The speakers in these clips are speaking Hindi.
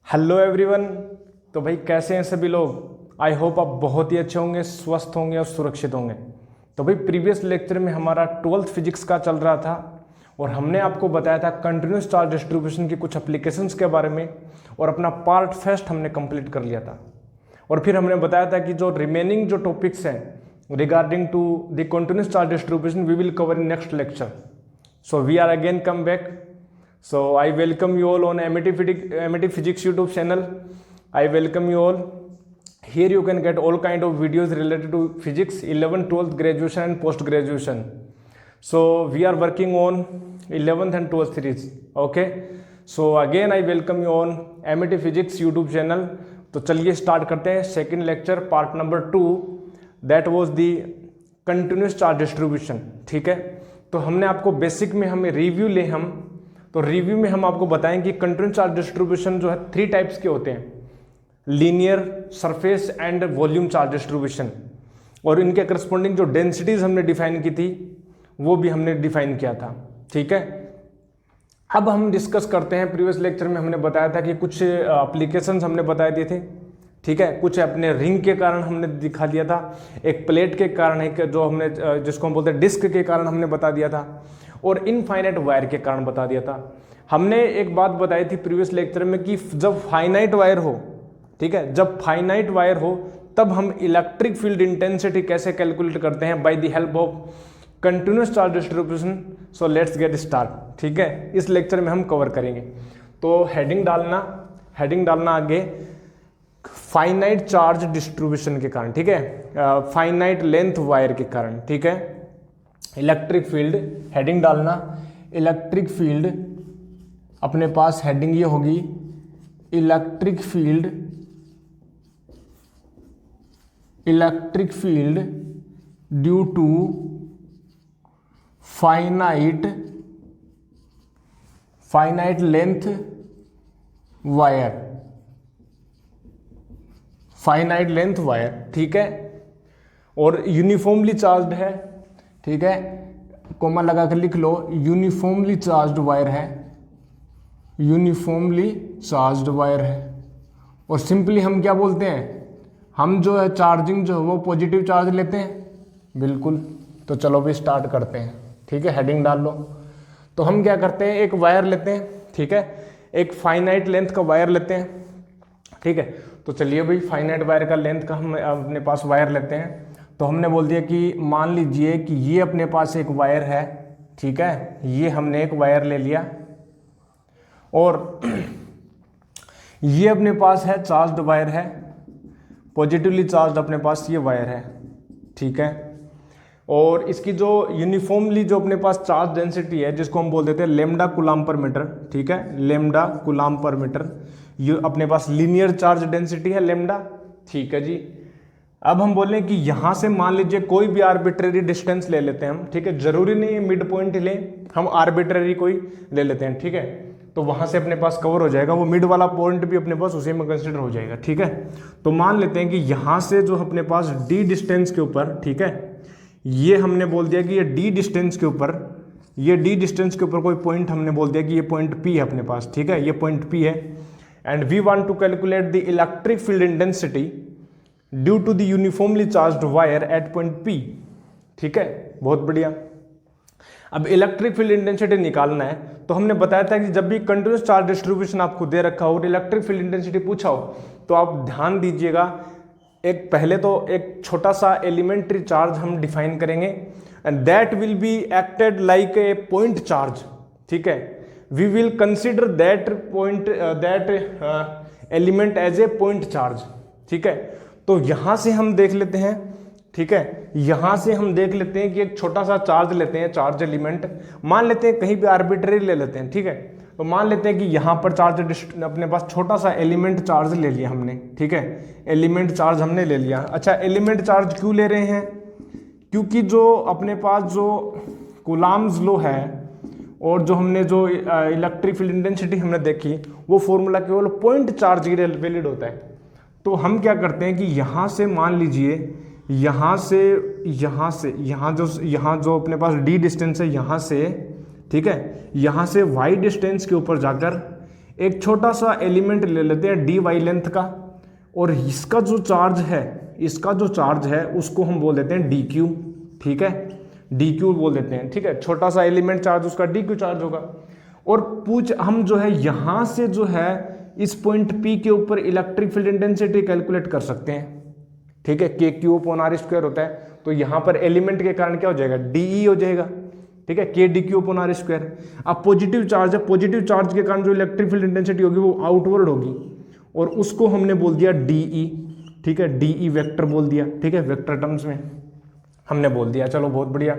Hello everyone. तो भाई कैसे हैं सभी लोग। आई होप आप बहुत ही अच्छे होंगे, स्वस्थ होंगे और सुरक्षित होंगे। तो भाई प्रीवियस लेक्चर में हमारा 12th फिजिक्स का चल रहा था और हमने आपको बताया था कंटिन्यूस चार्ज डिस्ट्रीब्यूशन की कुछ एप्लीकेशंस के बारे में और अपना पार्ट फर्स्ट हमने कंप्लीट कर लिया था। और फिर हमने बताया था कि जो रिमेनिंग जो टॉपिक्स हैं regarding to the continuous charge distribution we will cover in next lecture. So we are again come back. So I welcome you all on MET Physics YouTube channel. I welcome you all. Here you can get all kind of videos related to physics, 11th, 12th, graduation and post graduation. So we are working on 11th and 12th series. Okay. So again I welcome you on MET Physics YouTube channel. तो चलिए स्टार्ट करते हैं second lecture part number 2. That was the continuous charge distribution. ठीक है. तो हमने आपको बेसिक में हमें रिव्यू ले तो रिव्यू में हम आपको बताएं कि कंटिन्यूस चार्ज डिस्ट्रीब्यूशन जो है 3 टाइप्स के होते हैं, linear, surface and volume charge distribution. और इनके करस्पॉन्डिंग जो डेंसिटीज हमने डिफाइन की थी वो भी हमने डिफाइन किया था. ठीक है. अब हम डिस्कस करते हैं. प्रीवियस लेक्चर में हमने बताया था कि कुछ एप्लीकेशंस हमने बता दिए थे. ठीक है. कुछ अपने रिंग के कारण हमने दिखा दिया था, एक प्लेट के कारण है जो हमने जिसको हम बोलते हैं डिस्क के कारण हमने बता दिया था, और इनफाइनाइट वायर के कारण बता दिया था. हमने एक बात बताई थी प्रीवियस लेक्चर में कि जब फाइनाइट वायर हो, ठीक है, जब फाइनाइट वायर हो तब हम इलेक्ट्रिक फील्ड इंटेंसिटी कैसे कैलकुलेट करते हैं bye the help of continuous charge distribution. So let's get start. ठीक है. इस लेक्चर में हम कवर करेंगे. तो हेडिंग डालना आगे फाइनाइट चार्ज डिस्ट्रीब्यूशन के कारण. ठीक है. फाइनाइट लेंथ वायर के कारण. ठीक है. इलेक्ट्रिक फील्ड, हेडिंग डालना इलेक्ट्रिक फील्ड, अपने पास हेडिंग ये होगी electric field due to finite length wire. ठीक है. और यूनिफॉर्मली चार्ज्ड है. ठीक है. कोमा लगा कर लिख लो, यूनिफॉर्मली चार्ज्ड वायर है. और सिंपली हम क्या बोलते हैं, हम जो है चार्जिंग जो है वो पॉजिटिव चार्ज लेते हैं. बिल्कुल. तो चलो भी स्टार्ट करते हैं. ठीक है. हेडिंग डाल लो. तो हम क्या करते हैं, एक वायर लेते हैं. ठीक है. एक फाइनाइट लेंथ का वायर लेते हैं. ठीक है. तो चलिए भाई फाइनाइट वायर का लेंथ का हम अपने पास वायर लेते हैं. तो हमने बोल दिया कि मान लीजिए कि ये अपने पास एक वायर है. ठीक है. ये हमने एक वायर ले लिया और ये अपने पास है चार्ज्ड वायर है, पॉजिटिवली चार्ज्ड अपने पास ये वायर है. ठीक है. और इसकी जो यूनिफॉर्मली जो अपने पास चार्ज डेंसिटी है जिसको हम बोल देते हैं लेमडा कूलम्ब पर मीटर. ठीक है. लेमडा कूलम्ब पर मीटर. ये अपने पास लीनियर चार्ज डेंसिटी है लेमडा. ठीक है जी. अब हम बोलें कि यहां से मान लीजिए कोई भी आर्बिट्रेरी डिस्टेंस ले लेते हैं हम. ठीक है. जरूरी नहीं है मिड पॉइंट ही लें, हम आर्बिट्रेरी कोई ले लेते हैं. ठीक है. तो वहां से अपने पास कवर हो जाएगा, वो मिड वाला पॉइंट भी अपने पास उसी में कंसिडर हो जाएगा. ठीक है. तो मान लेते हैं कि यहां से जो अपने पास डी डिस्टेंस के ऊपर, ठीक है, ये हमने बोल दिया कि ये डी डिस्टेंस के ऊपर कोई पॉइंट हमने बोल दिया कि ये पॉइंट पी है अपने पास. ठीक है. ये पॉइंट पी है and we want to calculate the electric field intensity due to the uniformly charged wire at point P. ठीक है. बहुत बढ़िया. अब इलेक्ट्रिक फील्ड इंटेंसिटी निकालना है. तो हमने बताया था कि जब भी कंटिन्यूस चार्ज डिस्ट्रीब्यूशन आपको दे रखा हो और इलेक्ट्रिक फील्ड इंटेंसिटी पूछा हो तो आप ध्यान दीजिएगा, एक पहले तो एक छोटा सा एलिमेंट्री चार्ज हम डिफाइन करेंगे and that will be acted like a point charge. ठीक है. We will consider that element as a point charge. ठीक है. तो यहां से हम देख लेते हैं. ठीक है. यहां से हम देख लेते हैं कि एक छोटा सा चार्ज लेते हैं, चार्ज एलिमेंट मान लेते हैं, कहीं भी आर्बिट्रेरी ले लेते हैं. ठीक है. तो मान लेते हैं कि यहां पर चार्ज अपने पास छोटा सा एलिमेंट चार्ज ले लिया हमने. ठीक है. एलिमेंट चार्ज हमने ले लिया. अच्छा, एलिमेंट चार्ज क्यों ले रहे हैं, क्योंकि जो अपने पास जो कूलम्ब्स लॉ है और जो हमने जो इलेक्ट्रिक फील्ड इंटेंसिटी हमने देखी वो फॉर्मूला केवल पॉइंट चार्ज के लिए वैलिड होता है. तो हम क्या करते हैं कि यहां से मान लीजिए यहाँ जो अपने पास डी डिस्टेंस है यहाँ से, ठीक है, यहाँ से वाई डिस्टेंस के ऊपर जाकर एक छोटा सा एलिमेंट ले लेते हैं dy लेंथ का, और इसका जो चार्ज है उसको हम बोल देते हैं dq, ठीक है, dq बोल देते हैं, ठीक है। छोटा सा एलिमेंट चार्ज उसका dq चार्ज होगा। और हम जो है यहां से जो है इस पॉइंट P के ऊपर इलेक्ट्रिक फील्ड इंटेंसिटी कैलकुलेट कर सकते हैं, ठीक है। KQ/r² होता है, तो यहां पर एलिमेंट के कारण क्या हो जाएगा, dE हो जाएगा, ठीक है, KdQ/r²। अब पॉजिटिव चार्ज है, पॉजिटिव चार्ज के कारण जो इलेक्ट्रिक फील्ड इंटेंसिटी होगी वो आउटवर्ड होगी, और उसको हमने बोल दिया dE, ठीक है, dE वेक्टर बोल दिया, ठीक है, वेक्टर टर्म्स में हमने बोल दिया। चलो बहुत बढ़िया।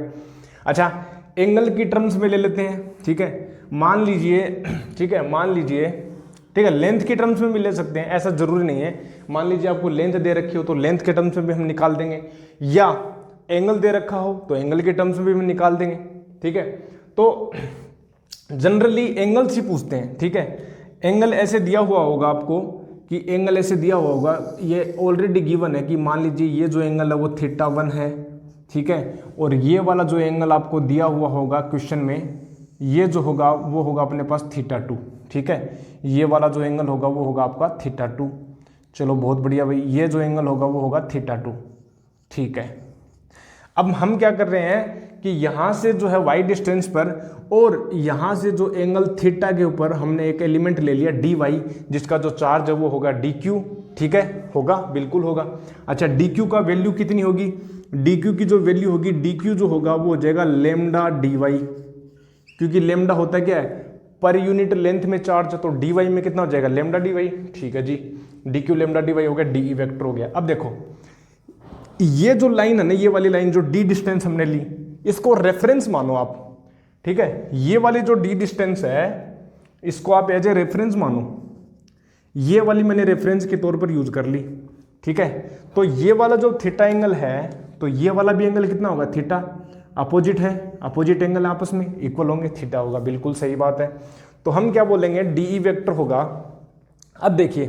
अच्छा, एंगल की टर्म्स में ले लेते हैं, ठीक है। मान लीजिए, ठीक है, मान लीजिए, ठीक है, लेंथ की टर्म्स में भी ले सकते हैं, ऐसा जरूरी नहीं है। मान लीजिए आपको लेंथ दे रखी हो तो लेंथ के टर्म्स में भी हम निकाल देंगे, या एंगल दे रखा हो तो एंगल के टर्म्स में भी हम निकाल देंगे, ठीक है। तो जनरली एंगल्स ही पूछते हैं, ठीक है। एंगल ऐसे दिया हुआ होगा आपको कि एंगल ऐसे दिया हुआ होगा, ये ऑलरेडी गिवन है कि मान लीजिए ये जो एंगल है वो θ1 है, ठीक है, और ये वाला जो एंगल आपको दिया हुआ होगा क्वेश्चन में, ये जो होगा वो होगा अपने पास θ2, ठीक है। ये वाला जो एंगल होगा वो होगा आपका θ2। चलो बहुत बढ़िया भाई, ये जो एंगल होगा वो होगा θ2, ठीक है। अब हम क्या कर रहे हैं कि यहां से जो है y डिस्टेंस पर, और यहां से जो एंगल थीटा के ऊपर हमने एक एलिमेंट ले लिया dy, जिसका जो चार्ज है वो होगा dq, ठीक है, होगा, बिल्कुल होगा। अच्छा, dq का वैल्यू कितनी होगी, dq की जो वैल्यू होगी, dq जो होगा वो हो जाएगा लैम्डा dy, क्योंकि लैम्डा होता है क्या है, पर यूनिट लेंथ में चार्ज, तो dy में कितना हो जाएगा, लैम्डा dy, ठीक है जी। dq लैम्डा dy हो गया, dE वेक्टर हो गया। अब देखो ये जो लाइन है ना, ये वाली लाइन जो d डिस्टेंस हमने ली, इसको रेफरेंस मानो आप, ठीक है। ये वाली जो d डिस्टेंस है इसको आप एज ए रेफरेंस मानो, ये वाली मैंने रेफरेंस के तौर पर यूज कर ली, ठीक है। तो ये वाला जो थीटा एंगल है, तो ये वाला भी एंगल कितना होगा, थीटा, अपोजिट है, अपोजिट एंगल आपस में इक्वल होंगे, थीटा होगा, बिल्कुल सही बात है। तो हम क्या बोलेंगे, dE वेक्टर होगा। अब देखिए,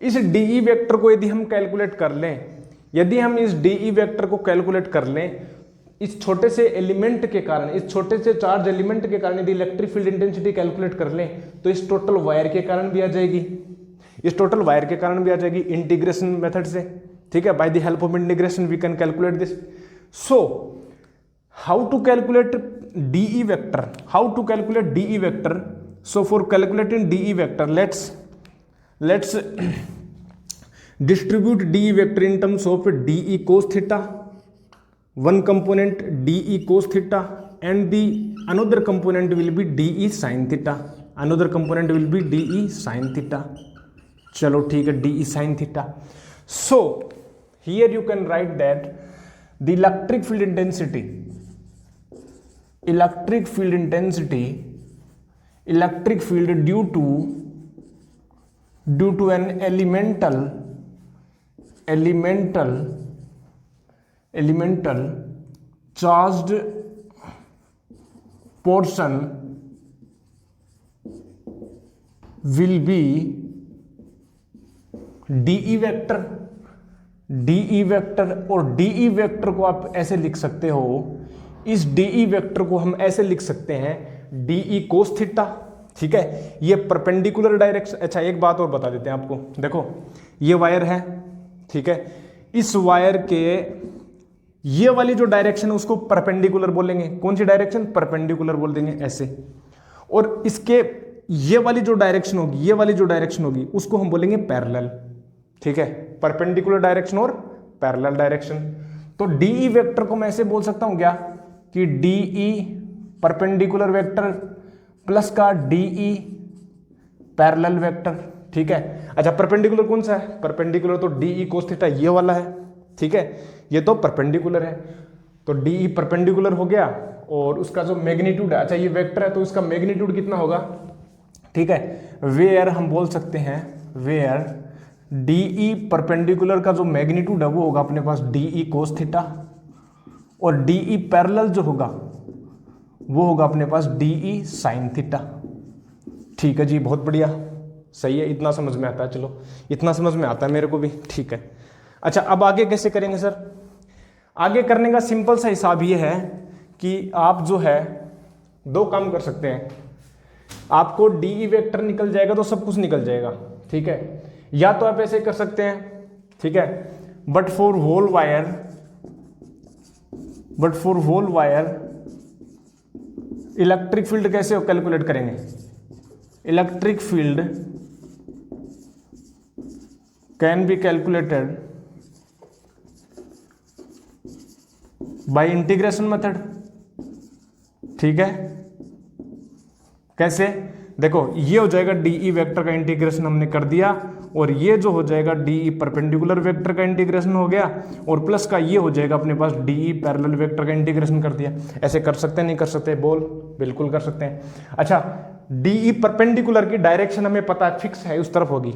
इस dE वेक्टर को यदि हम कैलकुलेट कर लें, यदि हम इस dE वेक्टर को कैलकुलेट कर लें, इस छोटे से एलिमेंट के कारण, इस छोटे से चार्ज एलिमेंट के कारण यदि इलेक्ट्रिक फील्ड इंटेंसिटी कैलकुलेट कर लें, तो इस टोटल वायर के कारण भी आ जाएगी, इस टोटल वायर के कारण भी आ जाएगी इंटीग्रेशन मेथड से, ठीक है। By the help of integration we can calculate this. So how to calculate dE vector, how to calculate dE vector. So for calculating dE vector, let's distribute dE vector in terms of dE cos theta, one component dE cos theta, and the another component will be dE sin theta, another component will be dE sin theta। चलो ठीक है, dE sin theta। So here you can write that the electric field intensity due to an elemental charged portion will be dE vector, dE vector. और dE वेक्टर को आप ऐसे लिख सकते हो, इस dE वेक्टर को हम ऐसे लिख सकते हैं dE cos थीटा, ठीक है। ये परपेंडिकुलर डायरेक्शन। अच्छा, एक बात और बता देते हैं आपको, देखो ये वायर है, ठीक है, इस वायर के ये वाली जो डायरेक्शन है उसको परपेंडिकुलर बोलेंगे। कौन सी डायरेक्शन, परपेंडिकुलर बोल देंगे ऐसे। और इसके ये वाली जो डायरेक्शन होगी, ये वाली जो डायरेक्शन होगी उसको हम बोलेंगे पैरेलल, ठीक है, परपेंडिकुलर डायरेक्शन और पैरेलल डायरेक्शन। तो dE वेक्टर को मैं ऐसे बोल सकता हूं क्या कि dE परपेंडिकुलर वेक्टर प्लस का dE पैरेलल वेक्टर, ठीक है। अच्छा, परपेंडिकुलर कौन सा है, परपेंडिकुलर तो dE cos थीटा ये वाला है, ठीक है, ये तो परपेंडिकुलर है, तो dE परपेंडिकुलर हो गया। और उसका जो मैग्नीट्यूड है, अच्छा ये वेक्टर है तो इसका मैग्नीट्यूड कितना होगा, ठीक है, वेयर हम बोल सकते हैं, वेयर dE परपेंडिकुलर का जो मैग्नीट्यूड है वो होगा अपने पास dE cos थीटा, और dE पैरेलल जो होगा वो होगा अपने पास dE sin थीटा, ठीक है जी, बहुत बढ़िया, सही है, इतना समझ में आता है। चलो इतना समझ में आता है मेरे को भी, ठीक है। अच्छा, अब आगे कैसे करेंगे सर, आगे करने का सिंपल सा हिसाब ये है कि आप जो है दो काम कर सकते हैं। आपको डीई वेक्टर निकल जाएगा तो सब कुछ निकल जाएगा, ठीक है। या तो आप ऐसे कर सकते हैं, ठीक है, but for whole wire electric field कैसे कैलकुलेट करेंगे? Electric field can be calculated by integration method, ठीक है। कैसे? देखो ये हो जाएगा डीई वेक्टर का इंटीग्रेशन हमने कर दिया, और ये जो हो जाएगा डीई परपेंडिकुलर वेक्टर का इंटीग्रेशन हो गया, और प्लस का ये हो जाएगा अपने पास डीई पैरेलल वेक्टर का इंटीग्रेशन कर दिया। ऐसे कर सकते हैं नहीं कर सकते? बोल, बिल्कुल कर सकते हैं। अच्छा, डीई परपेंडिकुलर की डायरेक्शन हमें पता है फिक्स है, उस तरफ होगी,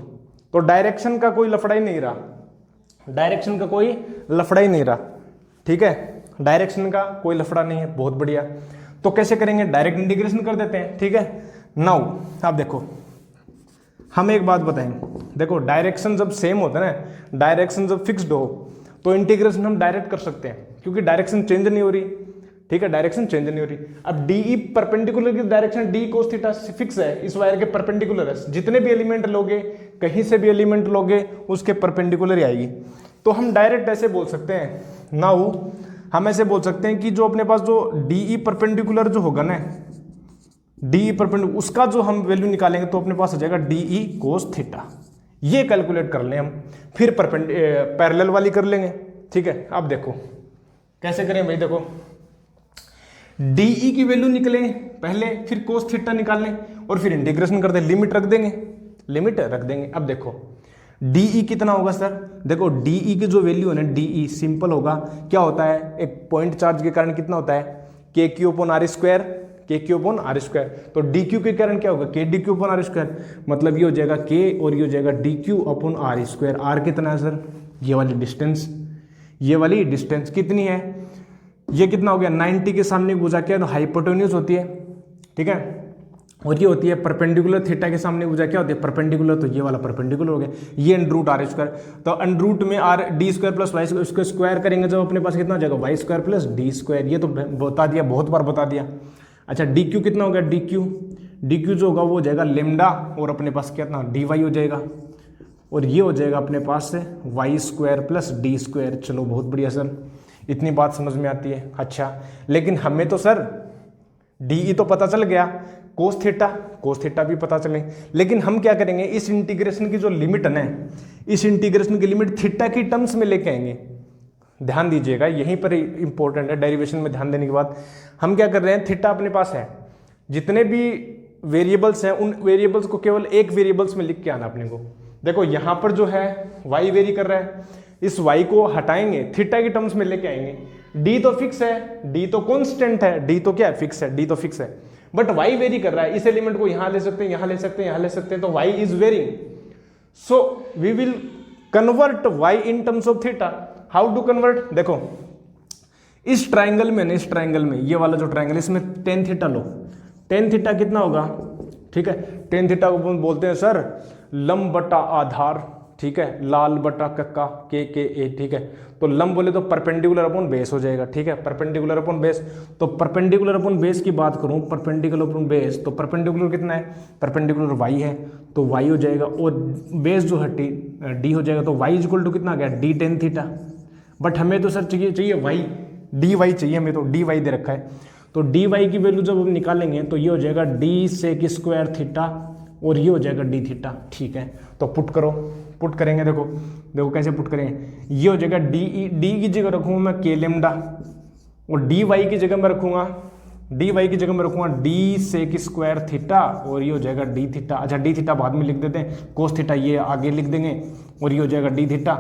तो डायरेक्शन का कोई लफड़ा ही नहीं रहा, डायरेक्शन का कोई लफड़ा ही नहीं रहा, ठीक है, डायरेक्शन का कोई लफड़ा नहीं है। बहुत बढ़िया। तो कैसे करेंगे? डायरेक्ट इंटीग्रेशन कर देते हैं, ठीक है। नाउ आप देखो, हम एक बात बताएंगे, देखो डायरेक्शन जब सेम होता है ना, डायरेक्शन जब फिक्स्ड हो तो इंटीग्रेशन हम डायरेक्ट कर सकते हैं, क्योंकि डायरेक्शन चेंज नहीं हो रही, ठीक है, डायरेक्शन चेंज नहीं हो रही। अब डीई परपेंडिकुलर की direction d cos theta fix है, इस वायर के परपेंडिकुलर है, जितने भी एलिमेंट लोगे, कहीं से भी एलिमेंट लोगे उसके परपेंडिकुलर ही आएगी। तो हम डायरेक्ट ऐसे बोल सकते हैं, नाउ हम ऐसे बोल सकते हैं कि जो अपने पास जो डीई परपेंडिकुलर जो होगा ना, डीई परपेंडिकुलर, उसका जो हम वैल्यू निकालेंगे तो अपने पास हो जाएगा डीई कोस थीटा। ये कैलकुलेट कर लें हम, फिर पैरेलल वाली कर लेंगे, ठीक है। अब देखो कैसे करें भाई, देखो डीई की वैल्यू निकलेंगे पहले, फिर कोस थीटा निकाल लें, और फिर इंटीग्रेशन कर दें, लिमिट रख देंगे, लिमिट रख देंगे। अब देखो डीई कितना होगा सर? देखो डीई की जो वैल्यू है ना, डीई सिंपल होगा, क्या होता है, एक पॉइंट चार्ज के कारण कितना होता है, K Q upon R square, K Q upon R square. तो डी क्यू के कारण क्या होगा, K D Q upon R square, मतलब ये हो जाएगा के और ये हो जाएगा D Q upon R square. R कितना है सर? ये वाली डिस्टेंस, ये वाली डिस्टेंस कितनी है, ये कितना हो गया, 90 के सामने भुजा क्या है, तो हाइपोटेन्यूज होती है, ठीक है, और ये होती है परपेंडिकुलर। थीटा के सामने भुजा क्या होती है, परपेंडिकुलर, तो ये वाला परपेंडिकुलर हो गया, ये अंडर रूट आर स्क्वायर। तो अंडर रूट में R D square plus Y square, उसको स्क्वायर करेंगे जब अपने पास कितना हो जाएगा, Y square plus D square. ये तो बता दिया, बहुत बार बता दिया। अच्छा डी क्यू कितना हो गया, डी क्यू जो होगा वो हो जाएगा लेमडा, और अपने पास कितना डी वाई हो जाएगा, और ये हो जाएगा अपने पास से Y square plus D square. चलो बहुत बढ़िया सर, इतनी बात समझ में आती है। अच्छा लेकिन हमें तो सर डीई तो पता चल गया, कोस थीटा भी पता चले, लेकिन हम क्या करेंगे, इस इंटीग्रेशन की जो लिमिट है ना, इस इंटीग्रेशन की लिमिट थीटा की टर्म्स में लेके आएंगे। ध्यान दीजिएगा, यहीं पर इंपॉर्टेंट है, डेरिवेशन में ध्यान देने के बाद हम क्या कर रहे हैं, थीटा अपने पास है, जितने भी वेरिएबल्स हैं उन वेरिएबल्स को केवल एक वेरिएबल्स में लिख के आना अपने को। देखो यहाँ पर जो है वाई वेरी कर रहा है, इस वाई को हटाएंगे, थीटा की टर्म्स में लेके आएंगे। डी तो फिक्स है, डी तो कॉन्स्टेंट है, डी तो क्या है, फिक्स है, डी तो फिक्स है, बट वाई वेरी कर रहा है। इस एलिमेंट को यहां ले सकते हैं, यहां ले सकते हैं, यहां ले सकते हैं, तो Y is varying, so we will convert Y in terms of theta. How to convert, देखो इस ट्राइंगल में, इस ट्राइंगल में, ये वाला जो ट्राइंगल, इसमें टेन थीटा लो, टेन थीटा कितना होगा, ठीक है, टेन थीटा को बोलते हैं सर लंब बटा आधार, ठीक है, लाल बटा कक्का के ए, ठीक है। तो लंब बोले तो परपेंडिकुलर अपॉन बेस हो जाएगा, ठीक है, परपेंडिकुलर अपॉन बेस। तो परपेंडिकुलर अपॉन बेस की बात करूं, परपेंडिकुलर अपॉन बेस, तो परपेंडिकुलर कितना है, परपेंडिकुलर वाई है, तो वाई हो जाएगा, और बेस जो है डी हो जाएगा, तो वाई इक्वल टू कितना आ गया, डी टेन थीटा। बट हमें तो सर चाहिए वाई, डी वाई चाहिए हमें, तो डी वाई दे रखा है, तो डी वाई की वैल्यू जब हम निकालेंगे तो ये हो जाएगा डी सेक स्क्वायर थीटा, और ये हो जाएगा डी थीटा, ठीक है। तो पुट करो, पुट करेंगे, देखो देखो कैसे पुट करेंगे, ये हो जाएगा डी की जगह रखूंगा मैं के लेमडा, और डी वाई की जगह मैं रखूंगा, डी वाई की जगह मैं रखूंगा डी सेक स्क्वायर थीटा, और ये हो जाएगा डी थीटा। अच्छा डी थीटा बाद में लिख देते हैं, कोस थीटा ये आगे लिख देंगे, और ये हो जाएगा डी थीटा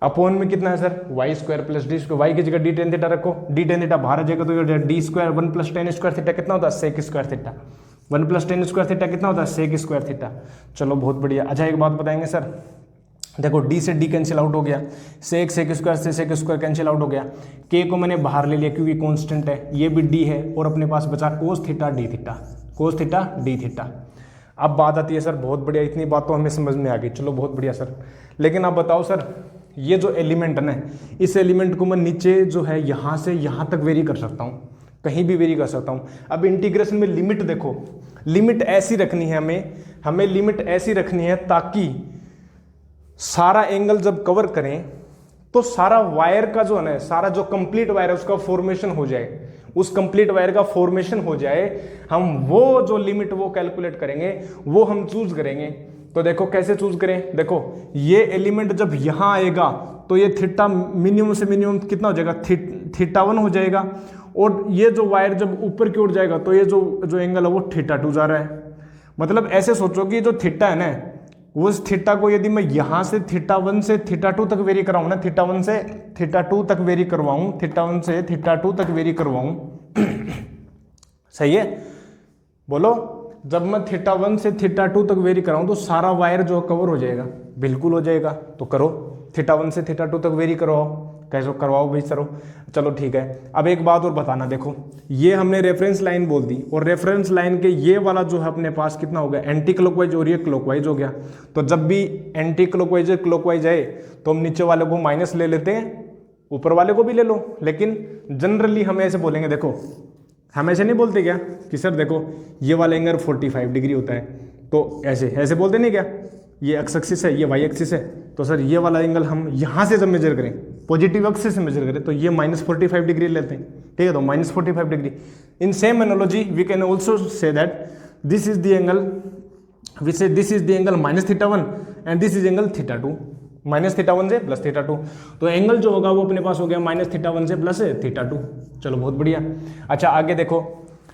अपोन में कितना है sir, Y square plus D square, Y की जगह डी टेन थीटा रखो, डी टेन थीटा बाहर आ जाएगा, तो ये हो जाएगा D square, 1 plus tan square theta कितना होता है, sec square theta, 1 plus tan square theta कितना होता है, सेक स्क्वायर थीटा। चलो बहुत बढ़िया। अच्छा एक बात बताएंगे सर, देखो डी से डी कैंसिल आउट हो गया, सेक स्क्वायर से सेक स्क्वायर कैंसिल आउट हो गया, के को मैंने बाहर ले लिया क्योंकि कांस्टेंट है, ये भी डी है, और अपने पास बचा cos theta D theta, cos theta D theta. अब बात आती है सर, बहुत बढ़िया, इतनी बात तो हमें समझ में आ गई, चलो बहुत बढ़िया सर। लेकिन आप बताओ सर, ये जो एलिमेंट है ना, इस एलिमेंट को मैं नीचे जो है यहाँ से यहाँ तक वेरी कर सकता हूँ, कहीं भी वेरी कर सकता हूँ। अब इंटीग्रेशन में लिमिट देखो, लिमिट ऐसी रखनी है हमें लिमिट ऐसी रखनी है ताकि सारा एंगल जब कवर करें तो सारा वायर का जो है ना, सारा जो कंप्लीट वायर है उसका फॉर्मेशन हो जाए, उस कंप्लीट वायर का फॉर्मेशन हो जाए। हम वो जो लिमिट वो कैलकुलेट करेंगे, वो हम चूज करेंगे। तो देखो कैसे चूज करें, देखो ये एलिमेंट जब यहां आएगा तो ये थीटा मिनिमम से मिनिमम कितना हो जाएगा, थीटा 1 हो जाएगा। और ये जो वायर जब ऊपर की ओर जाएगा तो ये जो एंगल है वो थीटा 2 जा रहा है। मतलब ऐसे सोचो कि जो थीटा है ना, उस थीटा को यदि मैं यहां से थीटा 1 से थीटा 2 तक वेरी कराऊं ना, थीटा 1 से थीटा 2 तक वेरी करवाऊं, थीटा 1 से थीटा 2 तक वेरी करवाऊं सही है, बोलो। जब मैं थीटा 1 से थीटा 2 तक वेरी कराऊं तो सारा वायर जो कवर हो जाएगा, बिल्कुल हो जाएगा। तो करो, थीटा 1 से थीटा 2 तक वेरी करवाओ, कैसे करवाओ भाई सरो, चलो ठीक है। अब एक बात और बताना, देखो ये हमने रेफरेंस लाइन बोल दी, और रेफरेंस लाइन के ये वाला जो है अपने पास कितना हो गया, एंटी क्लॉकवाइज और ये क्लॉकवाइज हो गया। तो जब भी एंटी क्लॉकवाइज क्लॉकवाइज आए तो हम नीचे वाले को माइनस ले लेते हैं, ऊपर वाले को भी ले लो, लेकिन जनरली हम ऐसे बोलेंगे, देखो हम ऐसे नहीं बोलते क्या कि सर देखो ये वाला एंगल 45 डिग्री होता है, तो ऐसे बोलते नहीं क्या, ये एक्स एक्सिस है, ये वाई एक्सिस है, तो सर ये वाला एंगल हम यहाँ से जब मेजर करें, पॉजिटिव एक्सिस से मेजर करें, तो ये -45 डिग्री लेते हैं, ठीक है। तो -45 degree. In same analogy we can also say that this is the angle, we say this is the angle -θ1 and this is angle θ2, -θ1 से +θ2। तो एंगल जो होगा वो अपने पास हो गया -θ1 से +θ2। चलो बहुत बढ़िया। अच्छा आगे देखो,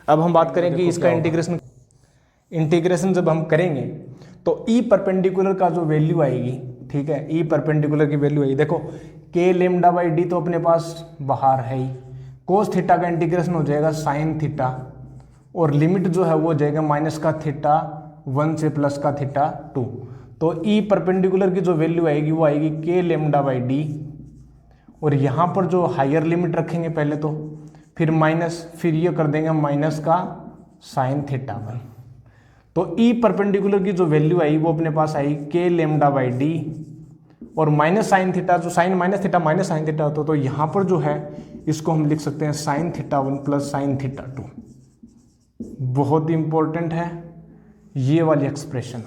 अब हम बात करें कि इसका इंटीग्रेशन जब हम करेंगे तो ई परपेंडिकुलर का जो वैल्यू आएगी, ठीक है, ई परपेंडिकुलर की वैल्यू आएगी, देखो k λ/d तो अपने पास बाहर है ही, कोस थीटा का इंटीग्रेशन हो जाएगा sin थीटा, और लिमिट जो है वो हो जाएगा -θ1 से +θ2। तो ई परपेंडिकुलर की जो वैल्यू आएगी वो आएगी k λ/d, और यहाँ पर जो हायर लिमिट रखेंगे पहले तो, फिर माइनस, फिर ये कर देंगे माइनस का sin θ1। तो ई परपेंडिकुलर की जो वैल्यू आई वो अपने पास आई k λ/d, और माइनस साइन थीटा, जो sine minus theta minus sine theta होता, तो यहाँ पर जो है इसको हम लिख सकते हैं sin θ1 + sin θ2। बहुत इंपॉर्टेंट है ये वाली एक्सप्रेशन,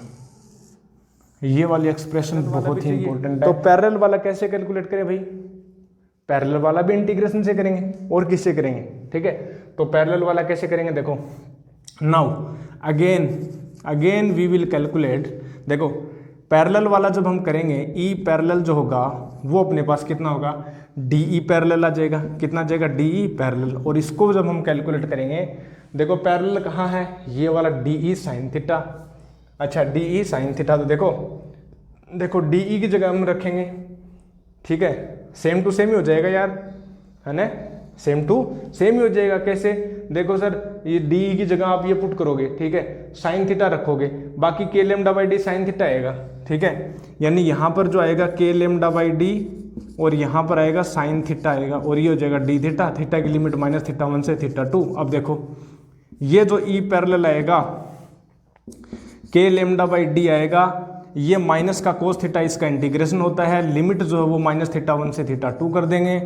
ये वाली एक्सप्रेशन बहुत ही इंपॉर्टेंट है। तो पैरेलल वाला कैसे कैलकुलेट करें भाई, पैरेलल वाला भी इंटीग्रेशन से करेंगे, और किससे करेंगे, ठीक है। तो पैरेलल वाला कैसे करेंगे, देखो now again we will calculate, देखो पैरेलल वाला जब हम करेंगे, ई पैरेलल जो होगा वो अपने पास कितना होगा, डी ई पैरेलल आ जाएगा, कितना आ जाएगा, डी ई पैरेलल। और इसको जब हम कैलकुलेट करेंगे, देखो पैरेलल कहाँ है, ये वाला डी ई साइन थीटा। अच्छा डी ई साइन थीटा, तो देखो डी ई की जगह हम रखेंगे, ठीक है, सेम टू सेम ही हो जाएगा यार, है ना, सेम टू सेम ही हो जाएगा। कैसे, देखो सर ये डी की जगह आप ये पुट करोगे, ठीक है, साइन थीटा रखोगे, बाकी k λ/d साइन थीटा आएगा, ठीक है। यानी यहाँ पर जो आएगा k λ/d, और यहाँ पर आएगा साइन थीटा आएगा, और ये हो जाएगा डी थीटा, थीटा की लिमिट -θ1 से θ2। अब देखो ये जो ई पैरेलल आएगा k λ/d आएगा, ये माइनस का कोस थीटा इसका इंटीग्रेशन होता है, लिमिट जो है वो -θ1 से θ2 कर देंगे,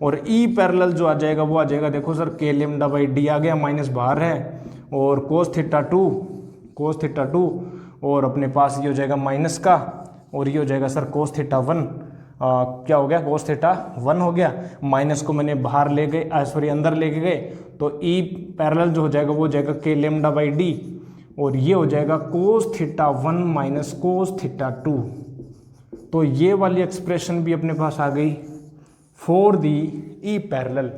और ई पैरेलल जो आ जाएगा वो आ जाएगा, देखो सर k λ/d आ गया, माइनस बाहर है, और कोस θ2 और अपने पास ये हो जाएगा माइनस का, और ये हो जाएगा सर कोस θ1, क्या हो गया, कोस θ1 हो गया, माइनस को मैंने बाहर ले गए, सॉरी अंदर लेके गए, तो ई पैरेलल जो हो जाएगा वो हो जाएगा k λ/d, और ये हो जाएगा कोस θ1 माइनस कोस θ2। तो ये वाली एक्सप्रेशन भी अपने पास आ गई फॉर दी ई पैरेलल,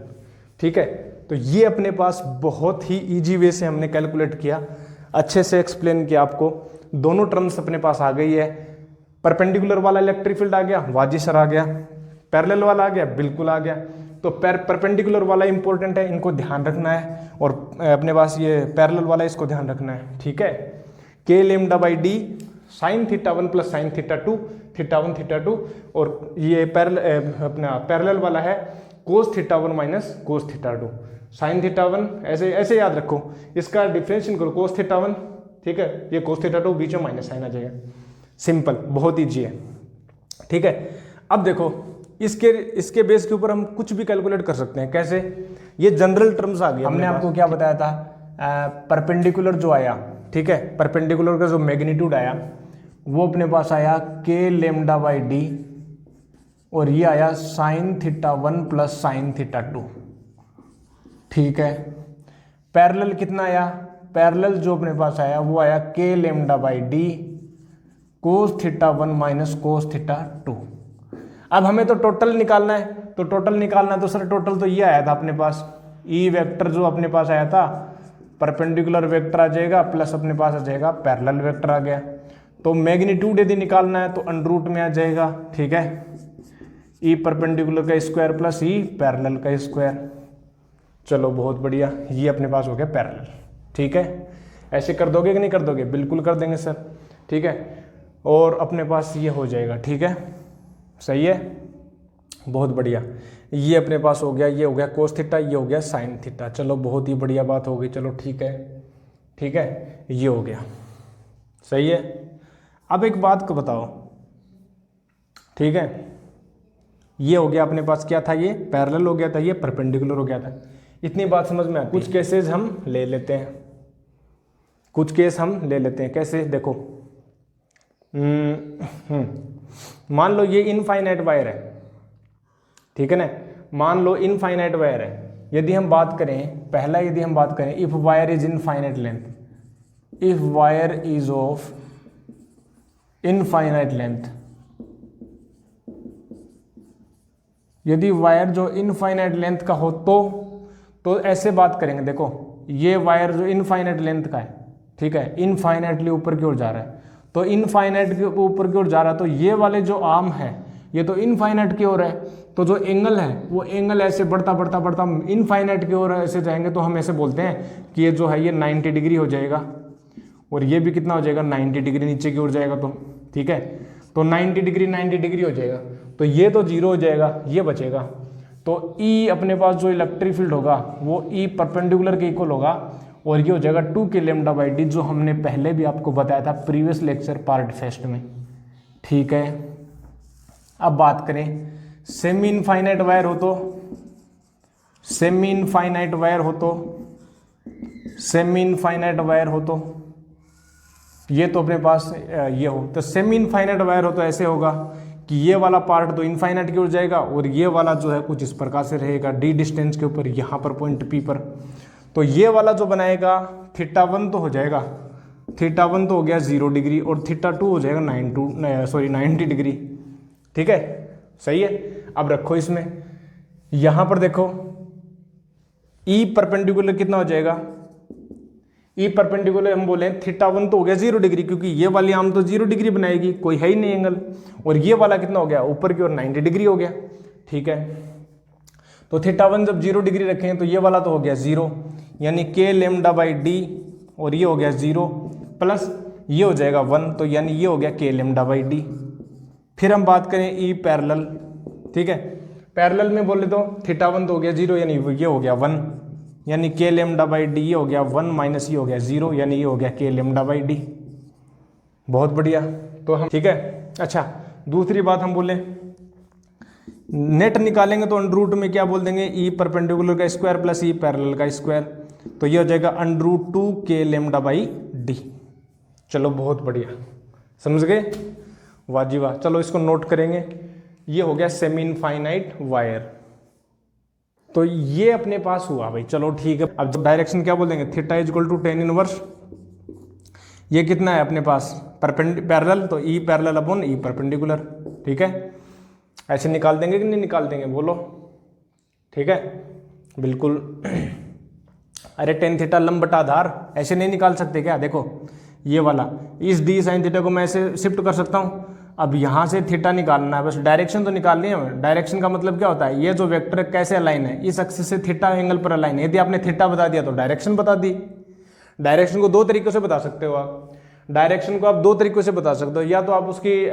ठीक है। तो ये अपने पास बहुत ही इजी वे से हमने कैलकुलेट किया, अच्छे से एक्सप्लेन किया आपको, दोनों टर्म्स अपने पास आ गई है। परपेंडिकुलर वाला इलेक्ट्रिक फील्ड आ गया, वाजी सर आ गया, पैरेलल वाला आ गया, बिल्कुल आ गया। तो परपेंडिकुलर वाला इंपॉर्टेंट है, इनको ध्यान रखना है, और अपने पास ये पैरेलल वाला इसको ध्यान रखना है, ठीक है। k λ/d sin θ1 + sin θ2, θ1 θ2, और ये अपना पैरेलल वाला है cos θ1 माइनस cos θ2, sin θ1 ऐसे याद रखो, इसका डिफरेंशिएशन करो cos θ1, ठीक है, ये cos θ2 बीच में माइनस साइन आ जाएगा, सिंपल, बहुत ईजी है, ठीक है। अब देखो इसके बेस के ऊपर हम कुछ भी कैलकुलेट कर सकते हैं। कैसे? ये जनरल टर्म्स आ गए। हमने आपको क्या बताया था, परपेंडिकुलर जो आया, ठीक है, परपेंडिकुलर का जो मैग्नीट्यूड आया वो अपने पास आया k लेमडा बाई डी, और ये आया sine theta 1 plus sine theta 2, ठीक है। पैरेलल कितना आया? पैरेलल जो अपने पास आया वो आया k lambda by d cos theta 1 minus cos theta 2। अब हमें तो टोटल निकालना है, तो टोटल निकालना है तो सर टोटल तो ये आया था अपने पास, ई वेक्टर जो अपने पास आया था, परपेंडिकुलर वेक्टर आ जाएगा प्लस अपने पास आ जाएगा पैरेलल वेक्टर आ गया। तो मैग्नीट्यूड यदि निकालना है तो अंडरूट में आ जाएगा, ठीक है, ई परपेंडिकुलर का स्क्वायर प्लस ई पैरेलल का स्क्वायर। चलो बहुत बढ़िया, ये अपने पास हो गया पैरेलल, ठीक है। ऐसे कर दोगे कि नहीं कर दोगे? बिल्कुल कर देंगे सर, ठीक है। और अपने पास ये हो जाएगा, ठीक है, सही है, बहुत बढ़िया। ये अपने पास हो गया, ये हो गया कोस थीटा, ये हो गया साइन थीटा। चलो बहुत ही बढ़िया बात हो गई, चलो ठीक है, ठीक है, ये हो गया, सही है। अब एक बात को बताओ, ठीक है, ये हो गया अपने पास, क्या था, ये पैरेलल हो गया था, ये परपेंडिकुलर हो गया था। इतनी बात समझ में आती है। कुछ केसेस हम ले लेते हैं, कुछ केस हम ले लेते हैं। कैसे? देखो, मान लो ये इनफाइनाइट वायर है, ठीक है ना, मान लो इनफाइनाइट वायर है। यदि हम बात करें, पहला यदि हम बात करें, if wire is infinite length, if wire is of infinite length, यदि वायर जो इनफाइनाइट लेंथ का हो तो ऐसे बात करेंगे। देखो ये वायर जो इनफाइनाइट लेंथ का है, ठीक है, इनफाइनाइटली ऊपर की ओर जा रहा है, तो इनफाइनाइट के ऊपर की ओर जा रहा है, तो ये वाले जो आर्म है ये तो इनफाइनाइट की ओर है, तो जो एंगल है वो एंगल ऐसे बढ़ता बढ़ता बढ़ता इनफाइनाइट की ओर ऐसे जाएंगे, तो हम ऐसे बोलते हैं कि ये जो है ये 90 डिग्री हो जाएगा, और ये भी कितना हो जाएगा, 90 डिग्री नीचे की ओर जाएगा, तो ठीक है, तो 90 डिग्री हो जाएगा, तो ये तो जीरो हो जाएगा, ये बचेगा। तो ई अपने पास जो इलेक्ट्रिक फील्ड होगा वो ई परपेंडिकुलर के इक्वल होगा, और ये हो जाएगा 2k लेमडा बाई डी, जो हमने पहले भी आपको बताया था प्रीवियस लेक्चर पार्ट फर्स्ट में, ठीक है। अब बात करें सेमी इनफाइनाइट वायर हो तो, सेमी इनफाइनाइट वायर हो तो, सेमी इनफाइनाइट वायर हो तो, ये तो अपने पास ये हो, तो सेमी इनफाइनाइट वायर हो तो ऐसे होगा कि ये वाला पार्ट तो इनफाइनाइट की ओर जाएगा, और ये वाला जो है कुछ इस प्रकार से रहेगा डी डिस्टेंस के ऊपर, यहाँ पर पॉइंट पी पर। तो ये वाला जो बनाएगा थीटा 1 तो हो जाएगा, थीटा 1 तो हो गया 0 डिग्री, और थीटा 2 हो जाएगा 90 डिग्री, ठीक है, सही है। अब रखो इसमें, यहां पर देखो ई परपेंडिकुलर कितना हो जाएगा, ई परपेंडिकुलर हम बोले थीटा 1 तो हो गया 0 डिग्री, क्योंकि ये वाली आर्म तो 0 डिग्री बनाएगी, कोई है ही नहीं एंगल, और ये वाला कितना हो गया, ऊपर की ओर 90 डिग्री हो गया, ठीक है। तो थीटा 1 जब 0 डिग्री रखें तो ये वाला तो हो गया 0, यानी k लेमडा बाई डी, और ये हो गया 0 प्लस ये हो जाएगा 1, तो यानी ये हो गया k लेमडा बाई डी। फिर हम बात करें ई पैरेलल, ठीक है, पैरेलल में बोले तो थीटा 1 तो हो गया 0, यानी ये हो गया 1, यानी k लेमडा बाई डी, ये हो गया 1 माइनस ये हो गया 0, यानी ये हो गया k लेमडा बाई डी। बहुत बढ़िया, तो हम, ठीक है। अच्छा, दूसरी बात हम बोले नेट निकालेंगे तो अंडर में क्या बोल देंगे, ई परपेंडिकुलर का स्क्वायर प्लस ई पैरेलल का स्क्वायर, तो ये हो जाएगा √2k लेमडा बाई डी। चलो बहुत बढ़िया, समझ गए, वाह जी वाह। चलो इसको नोट करेंगे, ये हो गया सेमी इनफाइनाइट वायर। तो ये अपने पास हुआ भाई, चलो ठीक है। अब जब डायरेक्शन क्या बोल देंगे, theta is equal to tan inverse, ये कितना है अपने पास पैरेलल, तो E parallel upon E perpendicular, ठीक है। ऐसे निकाल देंगे कि नहीं निकाल देंगे, बोलो, ठीक है, बिल्कुल। अरे tan थीटा लंब बटा आधार, ऐसे नहीं निकाल सकते क्या? देखो ये वाला, इस डी साइन थीटा को मैं ऐसे शिफ्ट कर सकता हूँ। अब यहाँ से थीटा निकालना है, बस डायरेक्शन तो निकालनी है। डायरेक्शन का मतलब क्या होता है, ये जो वेक्टर कैसे अलाइन है, इस एक्सिस से थीटा एंगल पर अलाइन है। यदि आपने थीटा बता दिया तो डायरेक्शन बता दी। डायरेक्शन को दो तरीकों से बता सकते हो आप, डायरेक्शन को आप दो तरीकों से बता सकते हो, या तो आप उसकी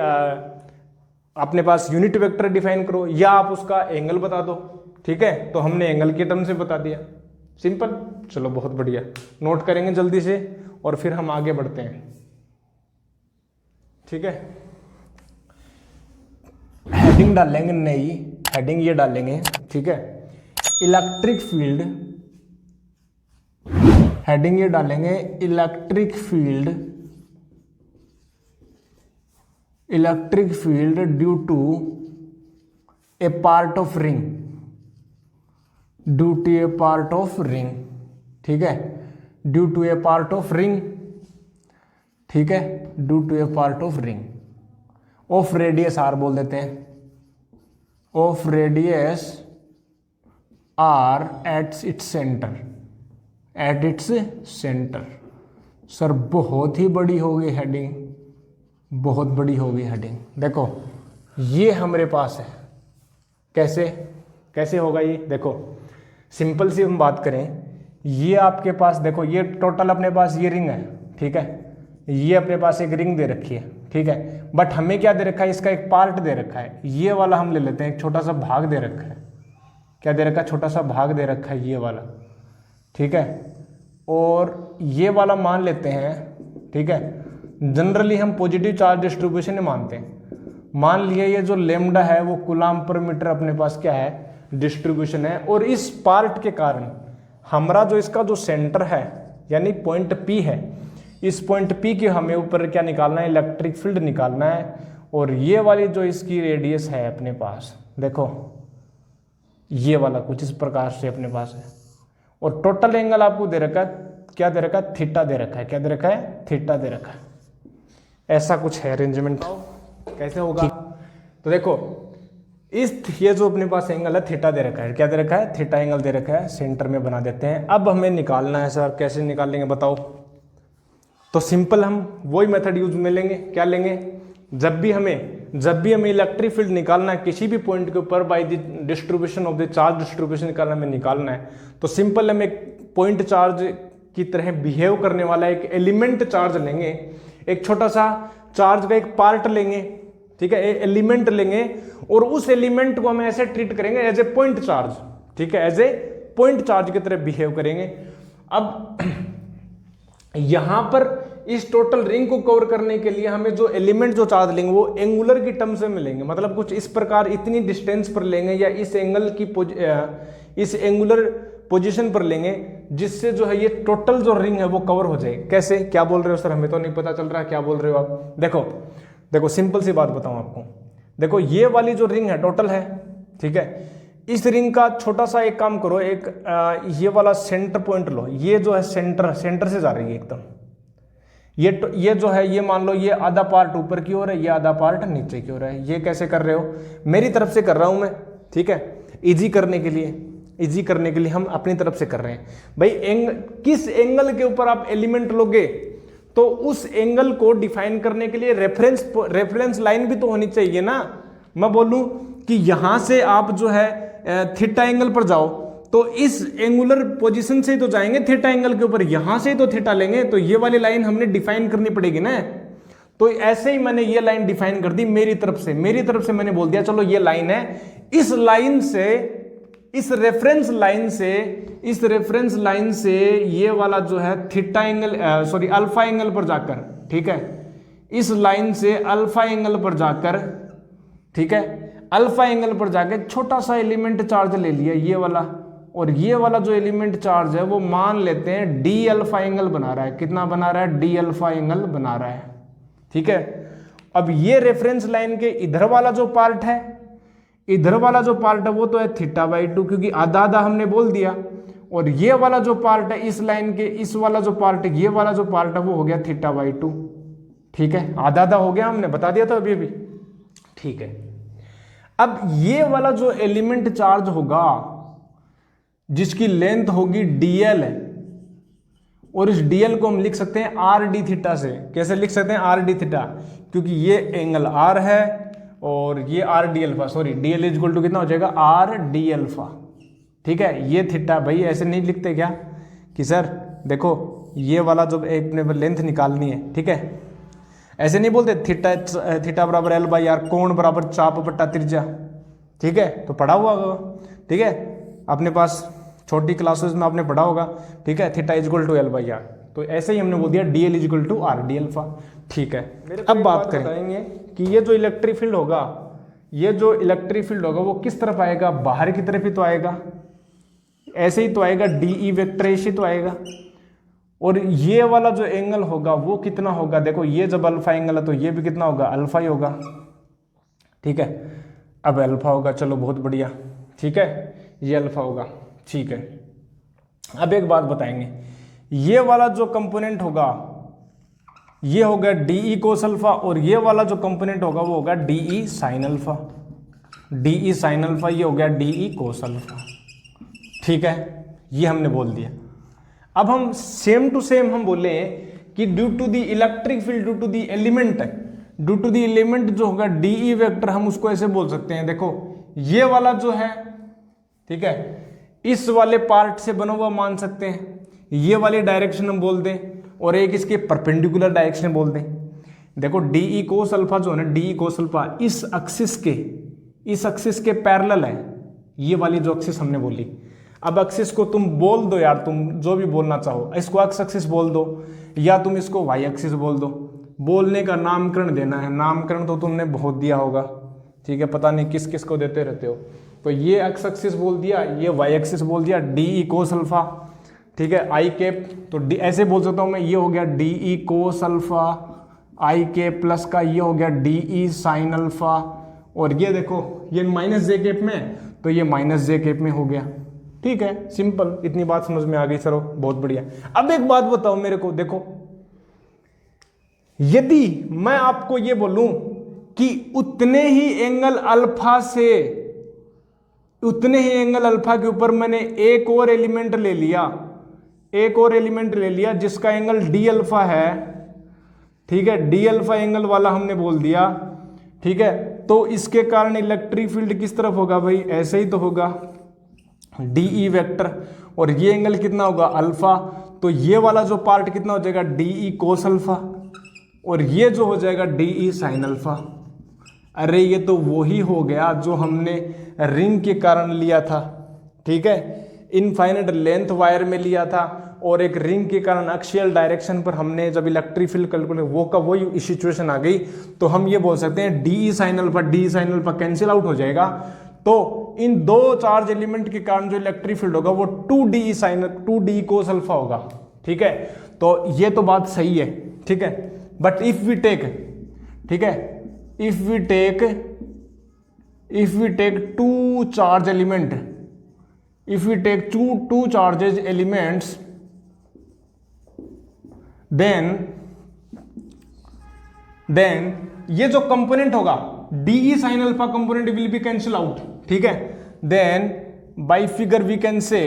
अपने पास यूनिट वेक्टर डिफाइन करो, या आप उसका एंगल बता दो, ठीक है। तो हमने एंगल के टर्म से बता दिया, सिंपल। चलो बहुत बढ़िया, नोट करेंगे जल्दी से और फिर हम आगे बढ़ते हैं, ठीक है। हेडिंग डालेंगे नई हेडिंग ये डालेंगे, ठीक है, इलेक्ट्रिक फील्ड, हेडिंग ये डालेंगे electric field due to a part of ring, due to a part of ring, ठीक है, due to a part of ring, ठीक है, due to a part of ring of radius R बोल देते हैं, of radius R at its centre, at its centre. Sir बहुत ही बड़ी होगी हेडिंग, बहुत बड़ी होगी हेडिंग। देखो ये हमारे पास है, कैसे कैसे होगा ये, देखो सिंपल सी हम बात करें, ये आपके पास देखो ये टोटल अपने पास ये रिंग है, ठीक है, ये अपने पास एक रिंग दे रखी है, ठीक है, बट हमें क्या दे रखा है, इसका एक पार्ट दे रखा है, ये वाला हम ले लेते हैं, एक छोटा सा भाग दे रखा है, क्या दे रखा है, छोटा सा भाग दे रखा है ये वाला, ठीक है, और ये वाला मान लेते हैं, ठीक है, जनरली हम पॉजिटिव चार्ज डिस्ट्रीब्यूशन मानते हैं, मान लिए ये जो लेमडा है वो कूलम्ब पर मीटर अपने पास क्या है, डिस्ट्रीब्यूशन है, और इस पार्ट के कारण हमारा जो इसका जो सेंटर है यानी पॉइंट P है, इस पॉइंट P के हमें ऊपर क्या निकालना है, इलेक्ट्रिक फील्ड निकालना है, और ये वाली जो इसकी रेडियस है अपने पास, देखो ये वाला कुछ इस प्रकार से अपने पास है, और टोटल एंगल आपको दे रखा है, क्या दे रखा है, थीटा दे रखा है, क्या दे रखा है, थीटा दे रखा है, ऐसा कुछ है अरेंजमेंट। कैसे होगा, तो देखो ये जो अपने पास एंगल है थीटा दे रखा है, क्या दे रखा है, थीटा एंगल दे रखा है, सेंटर में बना देते हैं। अब हमें निकालना है सर, कैसे निकालेंगे बताओ, तो सिंपल हम वही मेथड यूज में लेंगे, क्या लेंगे, जब भी हमें इलेक्ट्रिक फील्ड निकालना है किसी भी पॉइंट के ऊपर by the distribution of the charge distribution निकालना है, तो सिंपल हम एक पॉइंट चार्ज की तरह बिहेव करने वाला एक एलिमेंट चार्ज लेंगे, एक छोटा सा चार्ज का एक पार्ट लेंगे, ठीक है, एलिमेंट लेंगे, और उस एलिमेंट को हम ऐसे ट्रीट करेंगे एज ए पॉइंट चार्ज, ठीक है, एज ए पॉइंट चार्ज की तरह बिहेव करेंगे। अब यहां पर इस टोटल रिंग को कवर करने के लिए हमें जो एलिमेंट जो चार्ज लेंगे वो एंगुलर की टर्म्स में लेंगे, मतलब कुछ इस प्रकार इतनी डिस्टेंस पर लेंगे या इस एंगल की इस एंगुलर पोजीशन पर लेंगे जिससे जो है ये टोटल जो रिंग है वो कवर हो जाए। कैसे, क्या बोल रहे हो सर, हमें तो नहीं पता चल रहा है क्या बोल रहे हो आप। देखो सिंपल सी बात बताऊं आपको, देखो ये वाली जो रिंग है टोटल है, ठीक है, इस रिंग का छोटा सा एक काम करो, एक ये वाला सेंटर पॉइंट लो, ये जो है सेंटर से जा रही है एकदम, ये जो है ये मान लो ये आधा पार्ट ऊपर की ओर है, ये आधा पार्ट नीचे की ओर है। ये कैसे कर रहे हो, मेरी तरफ से कर रहा हूं मैं, ठीक है, इजी करने के लिए हम अपनी तरफ से कर रहे हैं भाई। किस एंगल के ऊपर आप एलिमेंट लोगे तो उस एंगल को डिफाइन करने के लिए रेफरेंस लाइन भी तो होनी चाहिए ना। मैं बोलूं कि यहां से आप जो है थीटा एंगल पर जाओ तो इस एंगुलर पोजीशन से ही तो जाएंगे थीटा एंगल के ऊपर, यहां से ही तो थीटा लेंगे, तो ये वाली लाइन हमने डिफाइन करनी पड़ेगी ना। तो ऐसे ही मैंने ये लाइन डिफाइन कर दी मेरी तरफ से मैंने बोल दिया चलो ये लाइन है, इस लाइन से इस रेफरेंस लाइन से ये वाला जो है थीटा एंगल अल्फा एंगल पर जाकर, ठीक है, इस लाइन से अल्फा एंगल पर जाकर, ठीक है, अल्फा एंगल पर जाकर छोटा सा एलिमेंट चार्ज ले लिया ये वाला, और ये वाला जो एलिमेंट चार्ज है वो मान लेते हैं डी अल्फा एंगल बना रहा है। कितना बना रहा है, डी अल्फा एंगल बना रहा है, ठीक है। अब ये रेफरेंस लाइन के इधर वाला जो पार्ट है वो तो है थीटा बाई 2, क्योंकि आधा आधा हमने बोल दिया, और ये वाला जो पार्ट है इस लाइन के इस वाला जो पार्ट है ये वाला जो पार्ट है वो हो गया थीटा बाई 2, ठीक है, आधा आधा हो गया, हमने बता दिया था अभी, ठीक है। अब ये वाला जो एलिमेंट चार्ज होगा जिसकी लेंथ होगी dl, और इस dl को हम लिख सकते हैं आर डी थीटा से। कैसे लिख सकते हैं, आर डी थीटा, क्योंकि ये एंगल r है और ये R D alpha, dl equal to कितना हो जाएगा, आर डी अल्फा, ठीक है। ये थीटा भाई ऐसे नहीं लिखते क्या कि सर देखो ये वाला जो एक लेंथ निकालनी है, ठीक है, ऐसे नहीं बोलते थीटा बराबर एल बाई आर, कोण बराबर चाप बट्टा त्रिज्या, ठीक है, तो पढ़ा हुआ होगा, ठीक है, अपने पास छोटी क्लासेस में आपने पढ़ा होगा, ठीक है, theta equal to L by R. तो ऐसे ही हमने बोल दिया DL equal to R D alpha, ठीक है। अब बात करेंगे कि ये जो इलेक्ट्रिक फील्ड होगा ये जो इलेक्ट्रिक फील्ड होगा वो किस तरफ आएगा, बाहर की तरफ ही तो आएगा, ऐसे ही तो आएगा, DE वेक्टर ऐसे तो आएगा। और ये वाला जो एंगल होगा वो कितना होगा, देखो ये जब अल्फा एंगल है तो ये भी कितना होगा, अल्फा ही होगा, ठीक है। अब अल्फा होगा, चलो बहुत बढ़िया, ठीक है, ये अल्फा होगा, ठीक है। अब एक बात बताएंगे, ये वाला जो कंपोनेंट होगा ये होगा DE कोस अल्फा, और ये वाला जो कंपोनेंट होगा वो होगा DE sine alpha, DE sine alpha, ये हो गया DE कोस अल्फा, ठीक है, ये हमने बोल दिया। अब हम सेम टू सेम हम बोले कि due to the electric field due to the element, due to the element जो होगा DE वेक्टर, हम उसको ऐसे बोल सकते हैं, देखो ये वाला जो है, ठीक है, इस वाले पार्ट से बना हुआ मान सकते हैं, ये वाली डायरेक्शन हम बोल दें, और एक इसके परपेंडिकुलर डायरेक्शन बोल दें। देखो DE कोस अल्फा जो है ना, DE कोस अल्फा इस एक्सिस के पैरेलल है, ये वाली जो एक्सिस हमने बोली। अब एक्सिस को तुम बोल दो यार, तुम जो भी बोलना चाहो, इसको एक्स एक्सिस बोल दो या तुम इसको वाई एक्सिस बोल दो, बोलने का नामकरण देना है, नामकरण तो तुमने बहुत दिया होगा, ठीक है, पता नहीं किस किस को देते रहते हो। तो ये एक्स एक्सिस बोल दिया, ये वाई एक्सिस बोल दिया, DE कोस अल्फा, ठीक है, आई कैप, तो ऐसे बोल सकता हूँ मैं, ये हो गया DE कोस अल्फा आई कैप प्लस का ये हो गया DE साइन अल्फा, और ये देखो ये माइनस जे कैप में, तो ये माइनस जे कैप में हो गया, ठीक है, सिंपल, इतनी बात समझ में आ गई, चलो बहुत बढ़िया। अब एक बात बताओ मेरे को, देखो यदि मैं आपको ये बोलूं कि उतने ही एंगल अल्फा के ऊपर मैंने एक और एलिमेंट ले लिया, जिसका एंगल डी अल्फा है, ठीक है, डी अल्फा एंगल वाला हमने बोल दिया, ठीक है, तो इसके कारण इलेक्ट्रिक फील्ड किस तरफ होगा भाई, ऐसे ही तो होगा, DE वेक्टर, और ये एंगल कितना होगा, अल्फा, तो ये वाला जो पार्ट कितना हो जाएगा, DE कोस अल्फा, और ये जो हो जाएगा DE साइन अल्फा। अरे ये तो वही हो गया जो हमने रिंग के कारण लिया था, ठीक है, इनफाइनाइट लेंथ वायर में लिया था, और एक रिंग के कारण एक्सियल डायरेक्शन पर हमने जब इलेक्ट्रिक फील्ड कैलकुलेट वो का वही सिचुएशन आ गई, तो हम ये बोल सकते हैं DE sine alpha cancel out हो जाएगा, तो इन दो चार्ज एलिमेंट के कारण जो इलेक्ट्रिक फील्ड होगा वो 2DE कोस अल्फा होगा, ठीक है, तो ये तो बात सही है, ठीक है, बट इफ वी टेक, ठीक है, if we take two charge element, if we take two charges elements, then ये जो कंपोनेंट होगा DE sin alpha component will be cancel out, ठीक है, then by figure we can say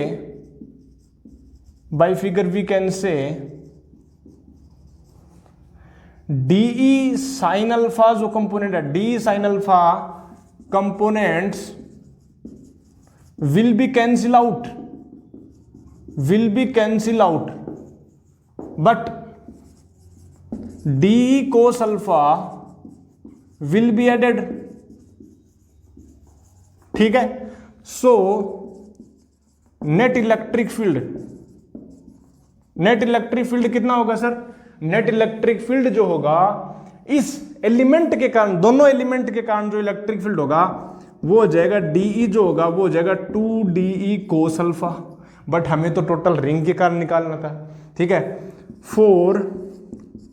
DE sin alpha जो कंपोनेंट है, DE sin alpha components will be cancel out, but DE cos alpha will be added, ठीक है, सो नेट इलेक्ट्रिक फील्ड कितना होगा सर, नेट इलेक्ट्रिक फील्ड जो होगा इस एलिमेंट के कारण, दोनों एलिमेंट के कारण जो इलेक्ट्रिक फील्ड होगा वो हो जाएगा DE जो होगा वो हो जाएगा 2DE कोस अल्फा, बट हमें तो टोटल रिंग के कारण निकालना था, ठीक है, for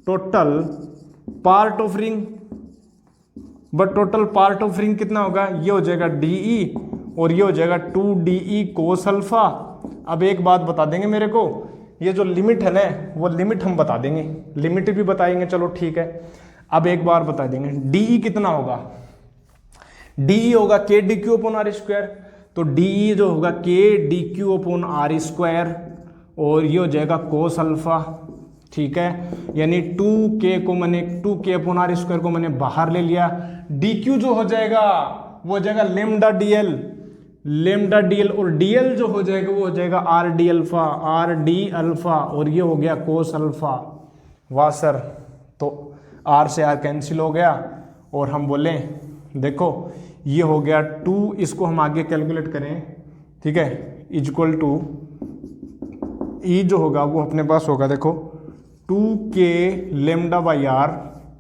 total part of ring, but total part of ring कितना होगा, ये हो जाएगा DE और ये हो जाएगा 2DE कोस अल्फा। अब एक बात बता देंगे मेरे को, ये जो लिमिट है ना वो लिमिट हम बता देंगे, लिमिट भी बताएंगे, चलो ठीक है। अब एक बार बता देंगे DE कितना होगा, DE होगा KdQ अपॉन आर स्क्वायर, तो DE जो होगा KdQ अपॉन आर स्क्वायर और ये हो जाएगा कोस अल्फा, ठीक है, यानी 2K को मैंने 2K अपॉन आर स्क्वायर को मैंने बाहर ले लिया, DQ जो हो जाएगा वो हो जाएगा लेमडा DL और DL जो हो जाएगा वो हो जाएगा RD अल्फा और ये हो गया कोस अल्फा। वाह सर, तो R से R कैंसिल हो गया और हम बोले देखो ये हो गया 2, इसको हम आगे कैलकुलेट करें, ठीक है, इक्वल टू E जो होगा वो अपने पास होगा देखो 2K लेमडा बाई R,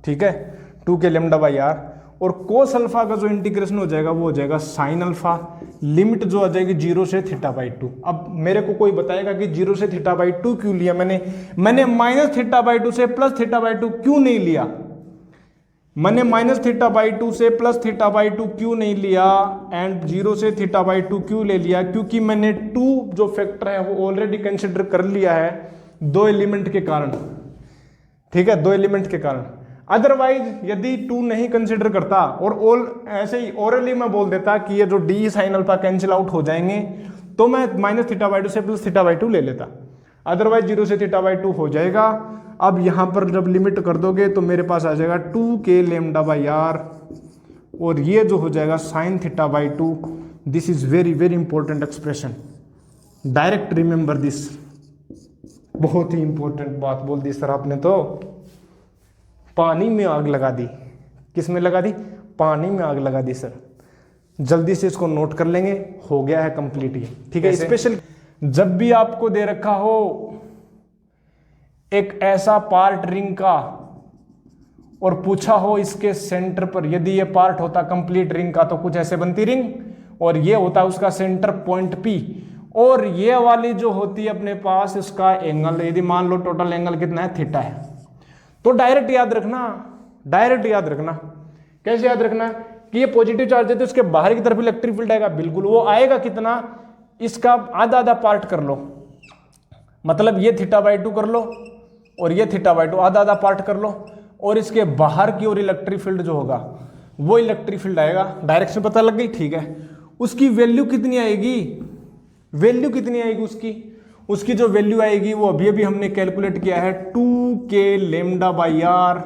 ठीक है, 2K लेमडा बाई R और कोस अल्फा का जो इंटीग्रेशन हो जाएगा वो हो जाएगा साइन अल्फा, लिमिट जो आ जाएगी 0 से θ/2। अब मेरे को कोई बताएगा कि 0 से θ/2 क्यों लिया मैंने माइनस θ/2 से प्लस θ/2 क्यों नहीं लिया, मैंने माइनस θ/2 से प्लस θ/2 क्यों नहीं लिया एंड 0 से θ/2 क्यों ले लिया, क्योंकि मैंने 2 जो फैक्टर है वो ऑलरेडी कंसिडर कर लिया है 2 एलिमेंट के कारण, ठीक है, 2 एलिमेंट के कारण। अदरवाइज यदि 2 नहीं कंसिडर करता और ऐसे ही ओरली मैं बोल देता कि ये जो D sine alpha cancel out हो जाएंगे, तो मैं माइनस θ/2 से प्लस θ/2 ले लेता, अदरवाइज 0 से θ/2 हो जाएगा। अब यहां पर जब लिमिट कर दोगे तो मेरे पास आ जाएगा 2k λ/r और ये जो हो जाएगा sine θ/2। This is very very important expression, direct remember this. बहुत ही इंपॉर्टेंट बात बोल दी सर आपने, तो पानी में आग लगा दी। किस में लगा दी? पानी में आग लगा दी सर। जल्दी से इसको नोट कर लेंगे, हो गया है कंप्लीट ये, ठीक है। स्पेशल जब भी आपको दे रखा हो एक ऐसा पार्ट रिंग का और पूछा हो इसके सेंटर पर, यदि ये पार्ट होता कंप्लीट रिंग का तो कुछ ऐसे बनती रिंग, और ये होता उसका सेंटर पॉइंट P, और ये वाली जो होती है अपने पास इसका एंगल, यदि मान लो टोटल एंगल कितना है थीटा है, तो डायरेक्ट याद रखना, डायरेक्ट याद रखना। कैसे याद रखना कि ये पॉजिटिव चार्ज है तो इसके बाहर की तरफ इलेक्ट्रिक फील्ड आएगा, बिल्कुल वो आएगा कितना, इसका आधा आधा पार्ट कर लो, मतलब ये θ/2 कर लो और ये θ/2 आधा आधा पार्ट कर लो, और इसके बाहर की ओर इलेक्ट्रिक फील्ड जो होगा वो इलेक्ट्रिक फील्ड आएगा। डायरेक्शन पता लग गई, ठीक है। उसकी वैल्यू कितनी आएगी, वैल्यू कितनी आएगी उसकी जो वैल्यू आएगी वो अभी अभी हमने कैलकुलेट किया है 2k λ/r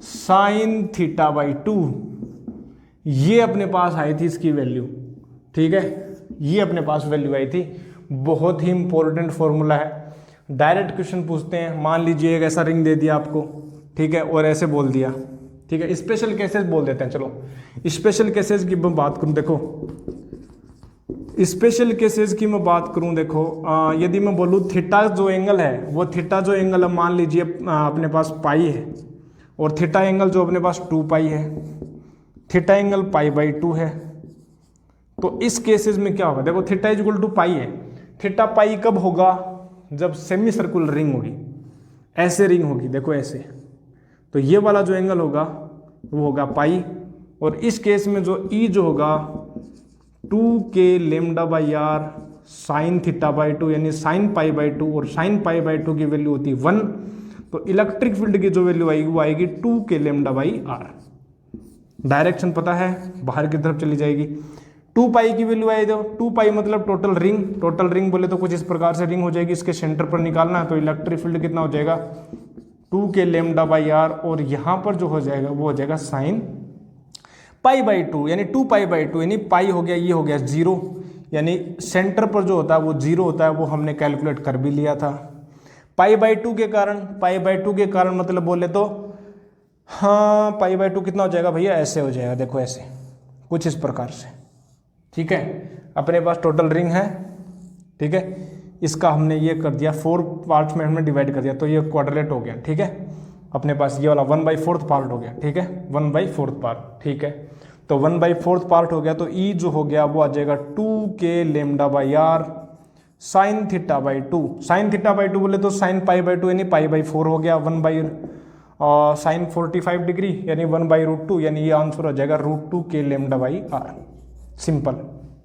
साइन θ/2। ये अपने पास आई थी इसकी वैल्यू, ठीक है, ये अपने पास वैल्यू आई थी। बहुत ही इंपॉर्टेंट फॉर्मूला है, डायरेक्ट क्वेश्चन पूछते हैं। मान लीजिए एक ऐसा रिंग दे दिया आपको, ठीक है, और ऐसे बोल दिया, ठीक है। स्पेशल केसेस बोल देते हैं, चलो स्पेशल केसेस की मैं बात करूं, देखो स्पेशल केसेस की मैं बात करूं, देखो यदि मैं बोलूं थीटा जो एंगल है, वो थीटा जो एंगल है मान लीजिए अपने पास पाई है, और थीटा एंगल जो अपने पास 2 पाई है, थीटा एंगल π/2 है, तो इस केसेस में क्या होगा, देखो थीटा इज इक्वल टू पाई है। थीटा पाई कब होगा, जब सेमी सर्कुलर रिंग होगी, ऐसे रिंग होगी, देखो ऐसे, तो ये वाला जो एंगल होगा वो होगा पाई, और इस केस में जो ई जो होगा 2k λ/r साइन θ/2 यानी साइन π/2, और साइन π/2 की वैल्यू होती है 1, तो इलेक्ट्रिक फील्ड की जो वैल्यू आएगी वो आएगी 2k λ/r। डायरेक्शन पता है, बाहर की तरफ चली जाएगी। 2 पाई की वैल्यू आई, दो 2 पाई मतलब टोटल रिंग, टोटल रिंग बोले तो कुछ इस प्रकार से रिंग हो जाएगी, इसके सेंटर पर निकालना है, तो इलेक्ट्रिक फील्ड कितना हो जाएगा 2k λ/r, और यहाँ पर जो हो जाएगा वो हो जाएगा साइन π/2 यानी 2 π/2 यानी पाई हो गया, ये हो गया 0, यानी सेंटर पर जो होता है वो 0 होता है, वो हमने कैलकुलेट कर भी लिया था। π/2 के कारण मतलब बोले तो हाँ π/2 कितना हो जाएगा भैया, ऐसे हो जाएगा, देखो ऐसे कुछ इस प्रकार से, ठीक है। अपने पास टोटल रिंग है, ठीक है, इसका हमने ये कर दिया 4 पार्ट्स में हमने डिवाइड कर दिया, तो ये क्वाड्रेट हो गया, ठीक है। अपने पास ये वाला 1/4 पार्ट हो गया, ठीक है, 1/4 पार्ट, ठीक है। तो 1/4 पार्ट हो गया, तो ई जो हो गया वो आ जाएगा 2k λ/r साइन θ/2। साइन θ/2 बोले तो साइन π/2 यानी π/4 हो गया, 1 साइन 45 डिग्री यानी 1/√2, यानी ये आंसर हो जाएगा √2k λ/r। सिंपल,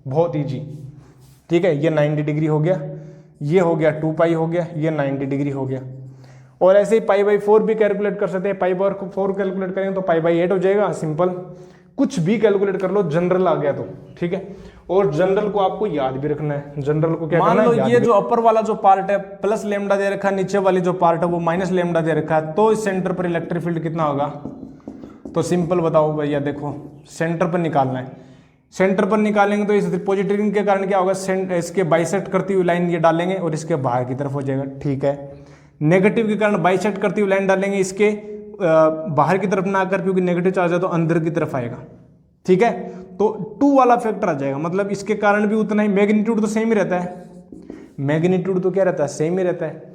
बहुत ईजी, ठीक है। ये 90 डिग्री हो गया, ये हो गया 2 पाई हो गया, ये 90 डिग्री हो गया, और ऐसे ही π/4 भी कैलकुलेट कर सकते हैं। π/4 कैलकुलेट करेंगे तो π/8 हो जाएगा, सिंपल, कुछ भी कैलकुलेट कर लो, जनरल आ गया तो, ठीक है। और जनरल को आपको याद भी रखना है, जनरल को क्या करना है, मान लो ये जो अपर वाला जो पार्ट है प्लस लेमडा दे रखा है, नीचे वाली जो पार्ट है वो माइनस लेमडा दे रखा है, तो इस सेंटर पर इलेक्ट्रिक फील्ड कितना होगा, तो सिंपल बताओ भैया, देखो सेंटर पर निकालना है, सेंटर पर निकालेंगे तो इस पॉजिटिव रिंग के कारण क्या होगा, इसके बाइसेक्ट करती हुई लाइन ये डालेंगे और इसके बाहर की तरफ हो जाएगा, ठीक है। नेगेटिव के कारण बाइसेक्ट करती हुई लाइन डालेंगे, इसके बाहर की तरफ ना आकर, क्योंकि नेगेटिव चार्ज है तो अंदर की तरफ आएगा, ठीक है। तो 2 वाला फैक्टर आ जाएगा, मतलब इसके कारण भी उतना ही, मैग्नीट्यूड तो सेम ही रहता है, मैग्नीट्यूड तो क्या रहता है, सेम ही रहता है।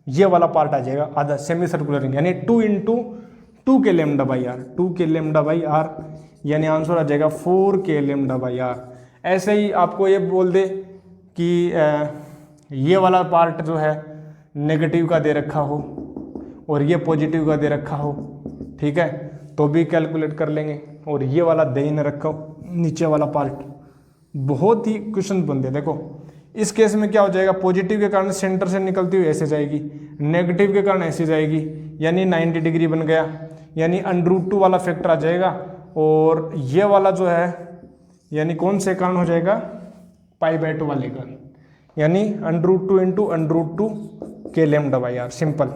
ये वाला पार्ट आ जाएगा आधा सेमी सर्कुलर रिंग, यानी 2 × 2k lambda by R, 2k lambda by R, यानी आंसर आ जाएगा 4k लेमडा बाई आर। ऐसे ही आपको ये बोल दे कि ये वाला पार्ट जो है नेगेटिव का दे रखा हो और ये पॉजिटिव का दे रखा हो, ठीक है, तो भी कैलकुलेट कर लेंगे। और ये वाला दे ही न रखा हो, नीचे वाला पार्ट, बहुत ही क्वेश्चन बनते। देखो इस केस में क्या हो जाएगा, पॉजिटिव के कारण सेंटर से निकलती हुई ऐसे जाएगी, नेगेटिव के कारण ऐसे जाएगी, यानी 90 डिग्री बन गया, यानी √2 वाला फैक्टर आ जाएगा। और ये वाला जो है यानी कौन से कारण हो जाएगा, π/2 वाले कारण, यानी √2 into √2 k lambda by R, simple.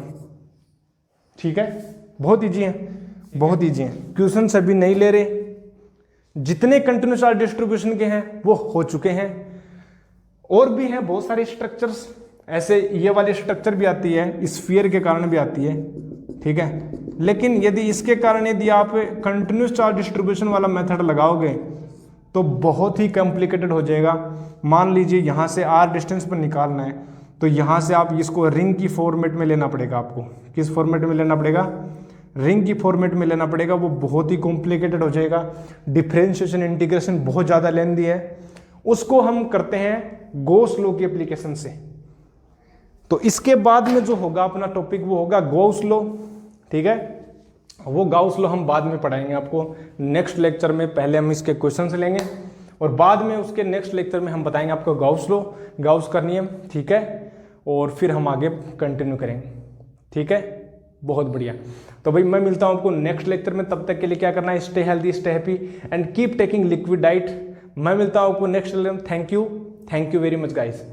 ठीक है, बहुत ईजी है, बहुत ईजी है। क्वेश्चन सभी नहीं ले रहे, जितने कंटिन्यूस चार्ज डिस्ट्रीब्यूशन के हैं वो हो चुके हैं। और भी हैं बहुत सारे स्ट्रक्चर्स, ऐसे ये वाली स्ट्रक्चर भी आती है, स्फीयर के कारण भी आती है, ठीक है। लेकिन यदि इसके कारण यदि आप कंटिन्यूस चार्ज डिस्ट्रीब्यूशन वाला मेथड लगाओगे तो बहुत ही कॉम्प्लिकेटेड हो जाएगा। मान लीजिए यहाँ से r डिस्टेंस पर निकालना है, तो यहाँ से आप इसको रिंग की फॉर्मेट में लेना पड़ेगा आपको। किस फॉर्मेट में लेना पड़ेगा, रिंग की फॉर्मेट में लेना पड़ेगा। वो बहुत ही कॉम्प्लिकेटेड हो जाएगा, डिफरेंशिएशन इंटीग्रेशन बहुत ज़्यादा लेंदी है। उसको हम करते हैं गॉस लॉ की एप्लीकेशन से। तो इसके बाद में जो होगा अपना टॉपिक वो होगा गॉस लॉ, ठीक है। वो गॉस लॉ हम बाद में पढ़ाएंगे आपको नेक्स्ट लेक्चर में। पहले हम इसके क्वेश्चन लेंगे और बाद में उसके नेक्स्ट लेक्चर में हम बताएंगे आपको गॉस लॉ, गॉस का नियम, ठीक है। और फिर हम आगे कंटिन्यू करेंगे, ठीक है। बहुत बढ़िया। तो भाई मैं मिलता हूं आपको नेक्स्ट लेक्चर में, तब तक के लिए क्या करना है, stay healthy, stay happy and keep taking liquid diet. मैं मिलता हूं आपको नेक्स्ट लेक्चर में। Thank you very much guys.